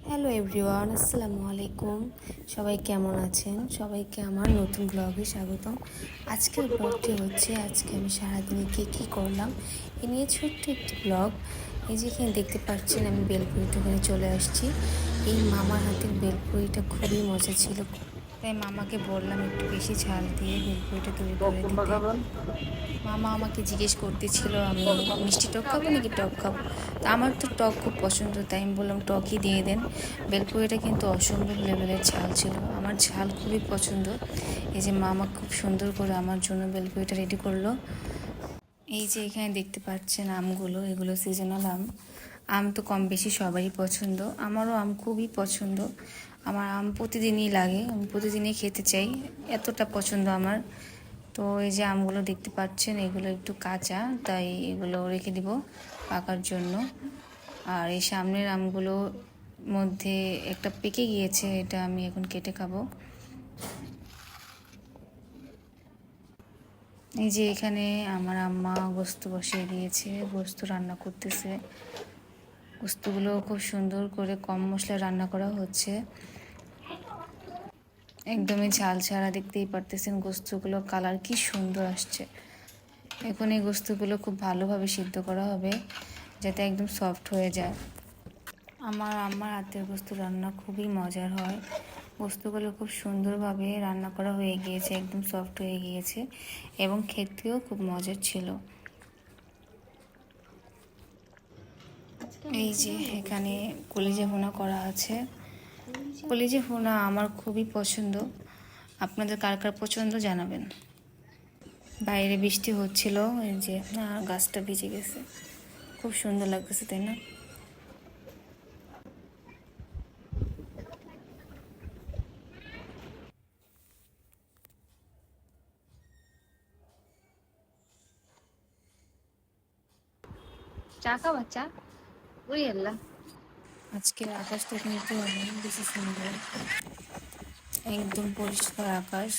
Hello everyone, আসসালামু আলাইকুম। সবাই কেমন আছেন? সবাইকে আমার নতুন ব্লগে স্বাগতম। আজকের ব্লগটি হচ্ছে আজকে আমি সারাদিনে কী করলাম এ নিয়ে ছোট্ট একটি ব্লগ। এই যে এখানে দেখতে পাচ্ছেন আমি বেলপুরিটা ওখানে চলে আসছি। এই মামার হাতের বেলপুরিটা খুবই মজা ছিল, তাই মামাকে বললাম একটু বেশি ঝাল দিয়ে বেলপুরিটা তৈরি করে দিতে। মামা আমাকে জিজ্ঞেস করতেছিল আমি মিষ্টি টক খাবো নাকি টক খাবো। তো আমার তো টক খুব পছন্দ, তাই আমি বললাম টকই দিয়ে দেন। বেলপুরিটা কিন্তু অসম্ভব লেভেলের ঝাল ছিল, আমার ঝাল খুবই পছন্দ। এই যে মামা খুব সুন্দর করে আমার জন্য বেলপুরিটা রেডি করলো। এই যে এখানে দেখতে পাচ্ছেন আমগুলো, এগুলো সিজনাল আম। আম তো কম বেশি সবারই পছন্দ, আমারও আম খুবই পছন্দ। আমার আম প্রতিদিনই লাগে, আমি প্রতিদিনই খেতে চাই, এতটা পছন্দ আমার। তো এই যে আমগুলো দেখতে পাচ্ছেন এগুলো একটু কাঁচা, তাই এগুলো রেখে দিব পাকার জন্য। আর এই সামনের আমগুলো মধ্যে একটা পেকে গিয়েছে, এটা আমি এখন কেটে খাবো। এই যে এখানে আমার আম্মা গোস্ত বসিয়ে দিয়েছে, গোস্ত রান্না করতেছে। গোস্তগুলো খুব সুন্দর করে কম মশলা রান্না করা হচ্ছে, একদমই ঝাল ছাড়া। দেখতেই পারতেছেন গোস্তগুলো কালার কি সুন্দর আসছে। এখন এই গোস্তগুলো খুব ভালোভাবে সিদ্ধ করা হবে যাতে একদম সফট হয়ে যায়। আমার আম্মার হাতের গোস্ত রান্না খুবই মজার হয়। গোস্তগুলো খুব সুন্দরভাবে রান্না করা হয়ে গিয়েছে, একদম সফট হয়ে গিয়েছে এবং খেতেও খুব মজার ছিল। এই যে এখানে কলিজা ভুনা করা আছে। কলিজা ভুনা আমার খুবই পছন্দ, আপনাদের কার কার পছন্দ জানাবেন। বাইরে বৃষ্টি হচ্ছিল, এই যে গাছটা ভিজে গেছে, খুব সুন্দর লাগতেছে তাই না? চা খাওয়া চা ওই আল্লাহ। আজকের আকাশটা কিন্তু অনেক বেশি সুন্দর, একদম পরিষ্কার আকাশ।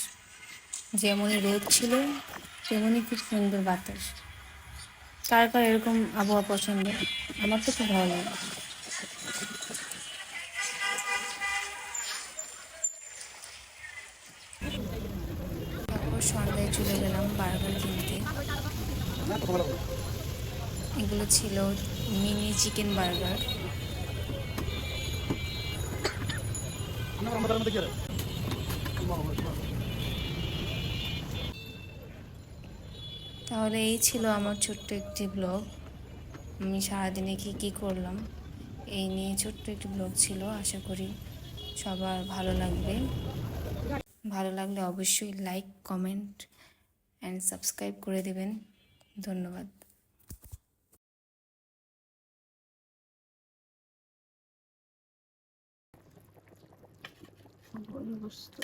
যেমনই রোদ ছিল তেমনই খুব সুন্দর বাতাস। কার কার এরকম আবহাওয়া পছন্দ? আমার তো খুব ভালো লাগে। তারপর সন্ধ্যায় চলে গেলাম বার্গার কিনতে। এগুলো ছিল মিনি চিকেন বার্গার। তাহলে এই ছিল আমার ছোট্ট একটি ব্লগ। আমি সারাদিনে কি করলাম এই নিয়ে ছোট্ট একটি ব্লগ ছিল। আশা করি সবার ভালো লাগবে। ভালো লাগলে অবশ্যই লাইক, কমেন্ট অ্যান্ড সাবস্ক্রাইব করে দেবেন। ধন্যবাদ। বস্তু